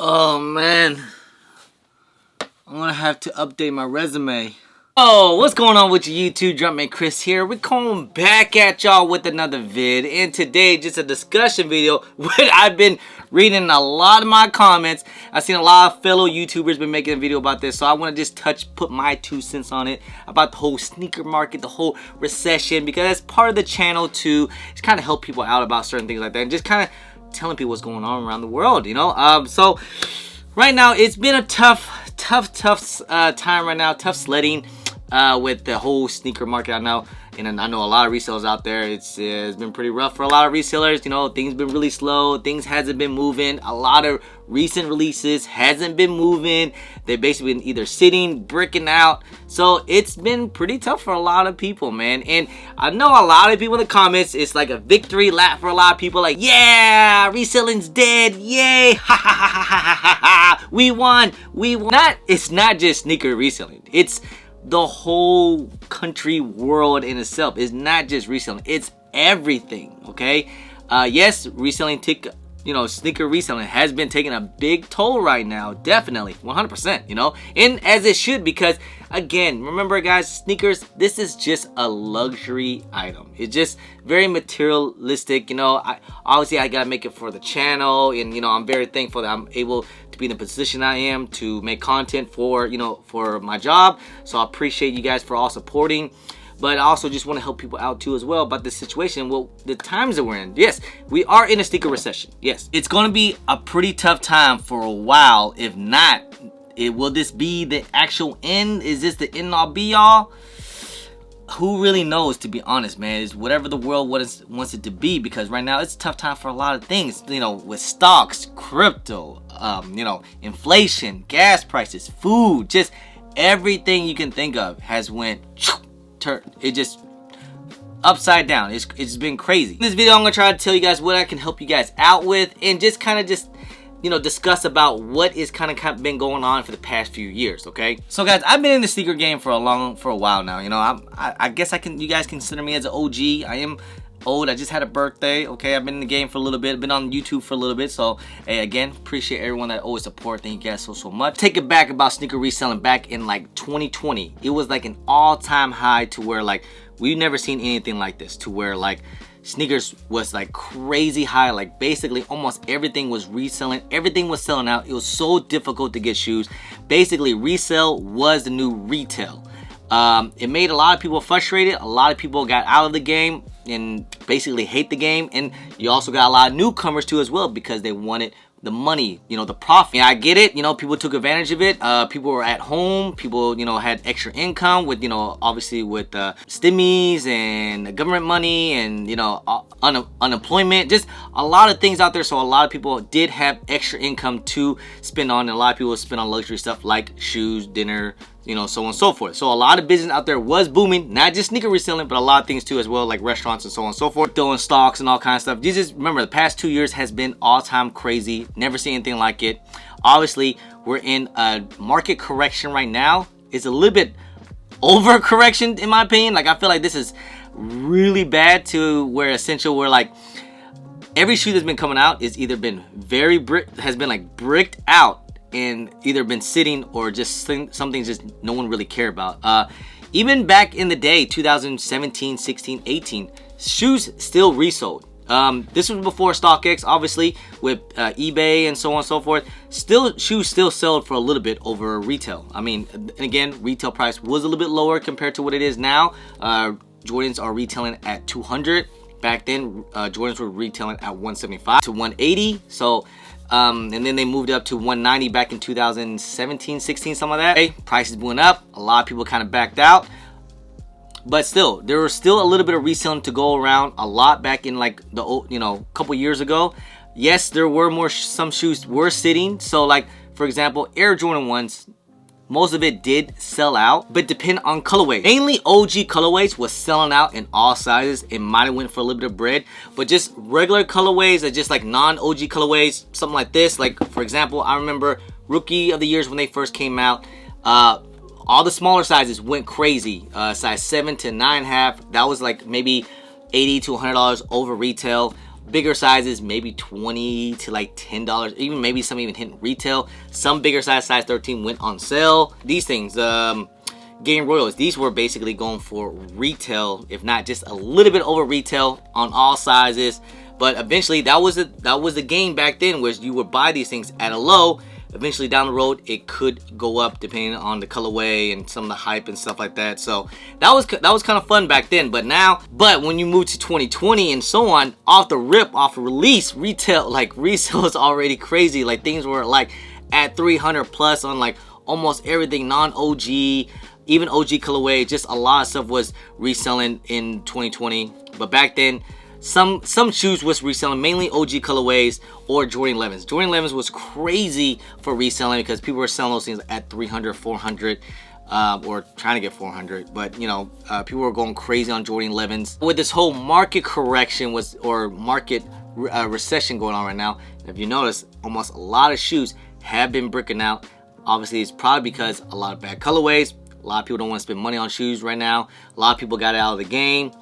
Oh man, I'm gonna have to update my resume. Oh, what's going on with you YouTube? Drumming Chris here. We're coming back at y'all with another vid, and today just a discussion video. What I've been reading a lot of my comments. I've seen a lot of fellow YouTubers been making a video about this, so I want to just put my 2 cents on it about the whole sneaker market, the whole recession, because that's part of the channel to just kind of help people out about certain things like that, and just kind of telling people what's going on around the world, you know. So right now it's been a tough time right now, tough sledding with the whole sneaker market. I know, and I know a lot of resellers out there. It's been pretty rough for a lot of resellers. You know, things been really slow. Things hasn't been moving. A lot of recent releases hasn't been moving. They've basically been either sitting, bricking out. So it's been pretty tough for a lot of people, man. And I know a lot of people in the comments, it's like a victory lap for a lot of people. Like, yeah, reselling's dead. Yay. Ha ha ha ha ha ha ha. We won. It's not just sneaker reselling. It's the whole country world in itself. Is not just reselling, it's everything. Okay, yes, reselling sneaker reselling has been taking a big toll right now, definitely 100%, you know, and as it should, because again, remember guys, sneakers, this is just a luxury item. It's just very materialistic, you know. Obviously I gotta make it for the channel, and you know, I'm very thankful that I'm able to be in the position I am to make content for, you know, for my job. So I appreciate you guys for all supporting, but I also just want to help people out too as well about this situation. Well, the times that we're in, yes, we are in a sneaker recession. Yes, it's going to be a pretty tough time for a while. If not, will this be the actual end? Is this the end all be all? Who really knows, to be honest, man. It's whatever the world wants it to be, because right now it's a tough time for a lot of things, you know, with stocks, crypto, you know, inflation, gas prices, food, just everything you can think of has went, it just upside down. It's been crazy. In this video, I'm gonna try to tell you guys what I can help you guys out with, and just kind of you know, discuss about what is kind of been going on for the past few years. Okay, so guys, I've been in the sneaker game for a while now. You know, I guess you guys consider me as an OG. I am old. I just had a birthday. Okay, I've been in the game for a little bit, been on YouTube for a little bit. So hey, again, appreciate everyone that always support. Thank you guys so much. Take it back about sneaker reselling back in like 2020. It was like an all-time high, to where like we've never seen anything like this, to where like sneakers was like crazy high. Like basically almost everything was reselling, everything was selling out. It was so difficult to get shoes. Basically resale was the new retail. It made a lot of people frustrated. A lot of people got out of the game and basically hate the game, and you also got a lot of newcomers too as well, because they wanted the money, you know, the profit. Yeah, I get it, you know, people took advantage of it. People were at home, people, you know, had extra income with, you know, obviously with stimmies and government money, and you know, unemployment, just a lot of things out there. So a lot of people did have extra income to spend on, and a lot of people spend on luxury stuff like shoes, dinner, you know, so on and so forth. So a lot of business out there was booming, not just sneaker reselling, but a lot of things too as well, like restaurants and so on and so forth, throwing stocks and all kinds of stuff. You just remember, the past 2 years has been all-time crazy. Never seen anything like it. Obviously, we're in a market correction right now. It's a little bit over correction in my opinion. Like, I feel like this is really bad, to where essential, where like every shoe that's been coming out is either been has been like bricked out, and either been sitting, or just something just no one really care about. Even back in the day, 2017, 16, 18, shoes still resold. This was before StockX, obviously, with eBay and so on and so forth. Shoes still sold for a little bit over retail. I mean, and again, retail price was a little bit lower compared to what it is now. Jordans are retailing at 200. Back then, Jordans were retailing at 175 to 180. So and then they moved up to 190 back in 2017, 16, something like that. Hey, prices went up. A lot of people kind of backed out. But still, there was still a little bit of reselling to go around. A lot back in like the old, you know, couple years ago. Yes, there were some shoes were sitting. So like, for example, Air Jordan 1s, most of it did sell out, but depend on colorway. Mainly OG colorways was selling out in all sizes. It might have went for a little bit of bread, but just regular colorways, or just like non-OG colorways, something like this. Like, for example, I remember Rookie of the Years when they first came out. All the smaller sizes went crazy. Size 7 to 9.5, that was like maybe $80 to $100 over retail. bigger sizes, maybe $20 to like $10, even maybe some even hitting retail. Some bigger size 13 went on sale. These things, Game Royals, these were basically going for retail, if not just a little bit over retail on all sizes. But eventually that was the game back then, where you would buy these things at a low. Eventually down the road it could go up depending on the colorway and some of the hype and stuff like that. So that was kind of fun back then. But when you move to 2020 and so on, off the release, resale is already crazy. Like things were like at 300 plus on like almost everything, non-OG, even OG colorway. Just a lot of stuff was reselling in 2020. But back then, some shoes was reselling, mainly OG colorways or Jordan 11s. Jordan 11s was crazy for reselling because people were selling those things at 300, 400, or trying to get 400. But you know, people were going crazy on Jordan 11s. With this whole market correction market recession going on right now, if you notice, almost a lot of shoes have been breaking out. Obviously, it's probably because a lot of bad colorways. A lot of people don't want to spend money on shoes right now. A lot of people got out of the game.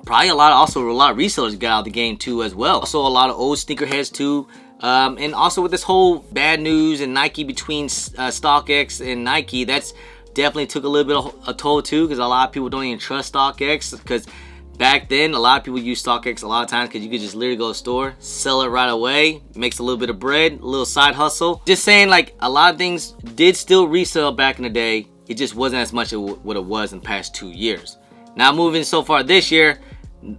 Probably a lot of resellers got out of the game too as well. Also a lot of old sneakerheads too. And also with this whole bad news and Nike between StockX and Nike, that's definitely took a little bit of a toll too, because a lot of people don't even trust StockX. Because back then a lot of people use StockX a lot of times because you could just literally go to the store, sell it right away, makes a little bit of bread, a little side hustle. Just saying, like, a lot of things did still resell back in the day. It just wasn't as much as what it was in the past 2 years. Now moving so far this year,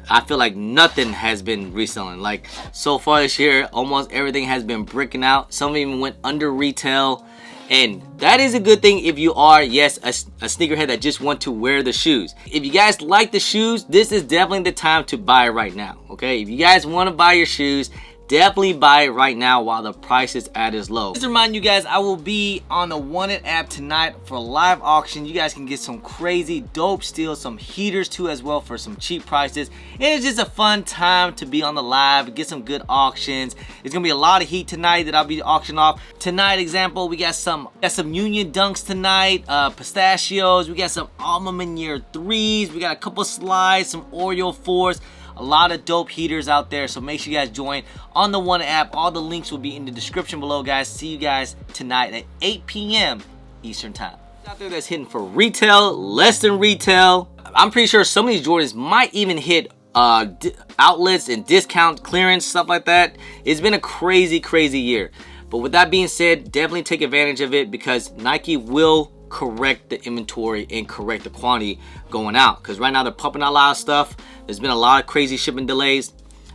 I feel like nothing has been reselling. Like so far this year, almost everything has been breaking out. Some even went under retail, and that is a good thing if you are, yes, a sneakerhead that just want to wear the shoes. If you guys like the shoes, this is definitely the time to buy right now. Okay, if you guys want to buy your shoes, definitely buy it right now while the price is at its low. Just to remind you guys, I will be on the Wanted app tonight for a live auction. You guys can get some crazy dope steals, some heaters too as well for some cheap prices. And it's just a fun time to be on the live, get some good auctions. It's gonna be a lot of heat tonight that I'll be auctioning off. Tonight, example, we got some Union Dunks tonight, pistachios. We got some Alma Manier 3s. We got a couple slides, some Oreo 4s. A lot of dope heaters out there, so make sure you guys join on the One app. All the links will be in the description below, guys. See you guys tonight at 8 p.m. Eastern Time. Out there that's hitting for retail, less than retail. I'm pretty sure some of these Jordans might even hit outlets and discount clearance, stuff like that. It's been a crazy, crazy year. But with that being said, definitely take advantage of it, because Nike will correct the inventory and correct the quantity going out, because right now they're pumping out a lot of stuff. There's been a lot of crazy shipping delays.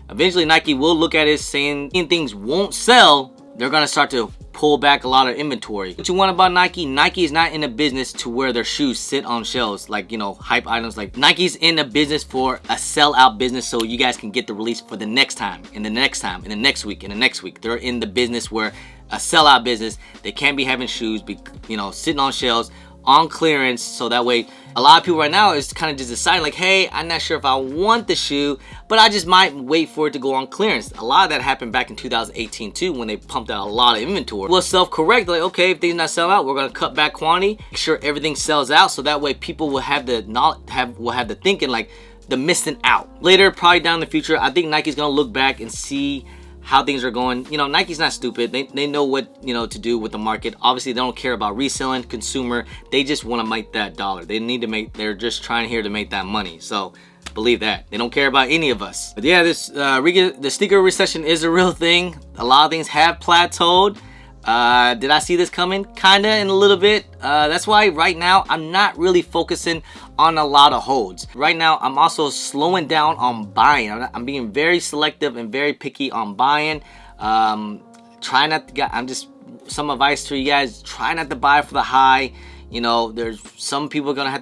Eventually Nike will look at it saying things won't sell. They're gonna start to pull back a lot of inventory. What you want about Nike is not in a business to where their shoes sit on shelves like, you know, hype items. Like, Nike's in a business for a sellout business, so you guys can get the release for the next time and the next time and the next week and the next week. They're in the business where a sellout business. They can't be having shoes be, you know, sitting on shelves on clearance. So that way a lot of people right now is kind of just deciding like, hey, I'm not sure if I want the shoe, but I just might wait for it to go on clearance. A lot of that happened back in 2018 too, when they pumped out a lot of inventory. We'll self-correct, like, okay, if things not sell out, we're gonna cut back quantity, make sure everything sells out, so that way people will have the the thinking like the missing out. Later, probably down in the future, I think Nike's gonna look back and see how things are going. You know, Nike's not stupid. They know what, you know, to do with the market. Obviously, they don't care about reselling, consumer. They just want to make that dollar. They're just trying here to make that money. So believe that. They don't care about any of us. But yeah, the sneaker recession is a real thing. A lot of things have plateaued. Did I see this coming? Kinda, in a little bit. That's why right now I'm not really focusing on a lot of holds. Right now I'm also slowing down on buying. I'm being very selective and very picky on buying. Try not to some advice to you guys: try not to buy for the high. You know, there's some people gonna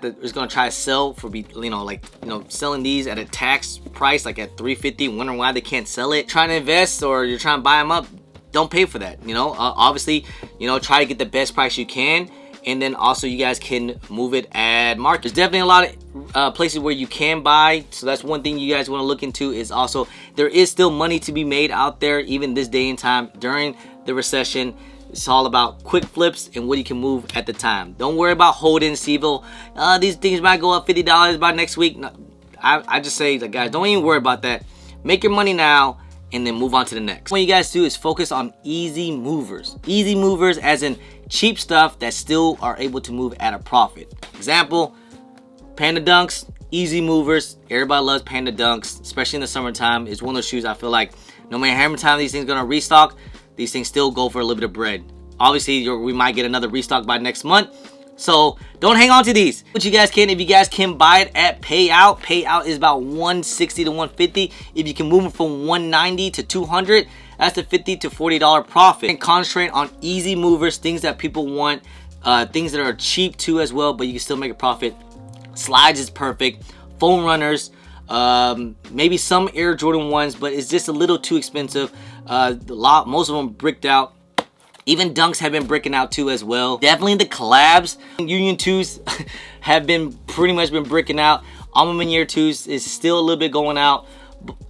try to sell for selling these at a tax price like at $350, wondering why they can't sell it. Trying to invest, or you're trying to buy them up, don't pay for that. You know, obviously, you know, try to get the best price you can, and then also you guys can move it at market. There's definitely a lot of places where you can buy, so that's one thing you guys want to look into. Is also there is still money to be made out there even this day and time during the recession. It's all about quick flips and what you can move at the time. Don't worry about holding, Stevo. These things might go up $50 by next week. No, I just say, guys, don't even worry about that. make your money now, and then move on to the next. What you guys do is focus on easy movers. Easy movers as in cheap stuff that still are able to move at a profit. Example, Panda Dunks, easy movers. Everybody loves Panda Dunks, especially in the summertime. It's one of those shoes I feel like no matter how many times these things are gonna restock, these things still go for a little bit of bread. Obviously, we might get another restock by next month. So don't hang on to these. But you guys can, if you guys can buy it at payout is about 160 to 150. If you can move it from 190 to 200, that's a $50 to $40 profit. And concentrate on easy movers, things that people want, things that are cheap too as well, but you can still make a profit. Slides is perfect. Foam runners, maybe some Air Jordan 1s, but it's just a little too expensive. Most of them bricked out. Even Dunks have been breaking out too as well. Definitely the collabs. Union 2s have been pretty much been breaking out. Alma Year 2s is still a little bit going out.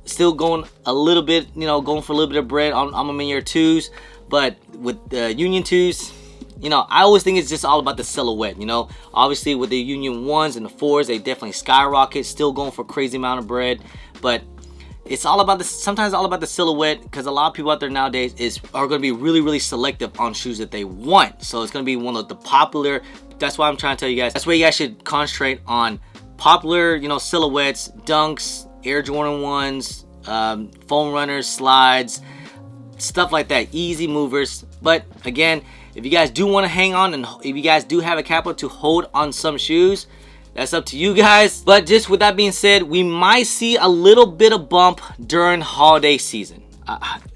Still going a little bit, you know, going for a little bit of bread on Alma Year 2s. But with the Union 2s, you know, I always think it's just all about the silhouette, you know. Obviously with the Union 1s and the 4s, they definitely skyrocket. Still going for a crazy amount of bread. But it's all about sometimes all about the silhouette, because a lot of people out there nowadays are going to be really selective on shoes that they want. So it's going to be one of the popular. That's why I'm trying to tell you guys. That's why you guys should concentrate on popular, you know, silhouettes, Dunks, Air Jordan 1s, foam runners, slides, stuff like that. Easy movers. But again, if you guys do want to hang on, and if you guys do have a capital to hold on some shoes, that's up to you guys. But just with that being said, we might see a little bit of bump during holiday season.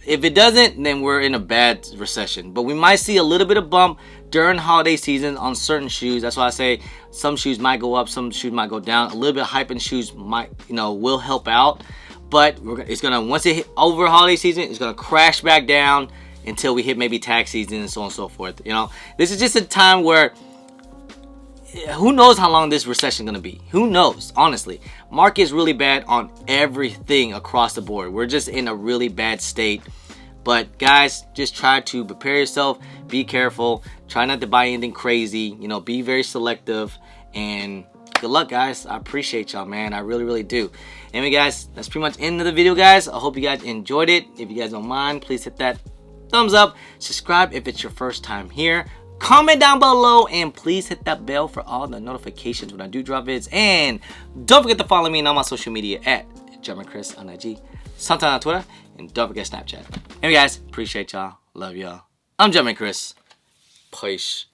If it doesn't, then we're in a bad recession. But we might see a little bit of bump during holiday season on certain shoes. That's why I say some shoes might go up, some shoes might go down. A little bit of hype in shoes might, you know, will help out. But it's gonna, once it hit over holiday season, it's gonna crash back down until we hit maybe tax season and so on and so forth. You know, this is just a time where who knows how long this recession is going to be. Who knows, honestly. Market is really bad on everything across the board. We're just in a really bad state. But guys, just try to prepare yourself. Be careful. Try not to buy anything crazy. You know, be very selective. And good luck, guys. I appreciate y'all, man. I really do. Anyway, guys, that's pretty much the end of the video, guys. I hope you guys enjoyed it. If you guys don't mind, please hit that thumbs up. Subscribe if it's your first time here. Comment down below, and please hit that bell for all the notifications when I do drop vids. And don't forget to follow me on all my social media at Chris on IG, sometime on Twitter, and don't forget Snapchat. Anyway, guys, appreciate y'all. Love y'all. I'm Chris. Peace.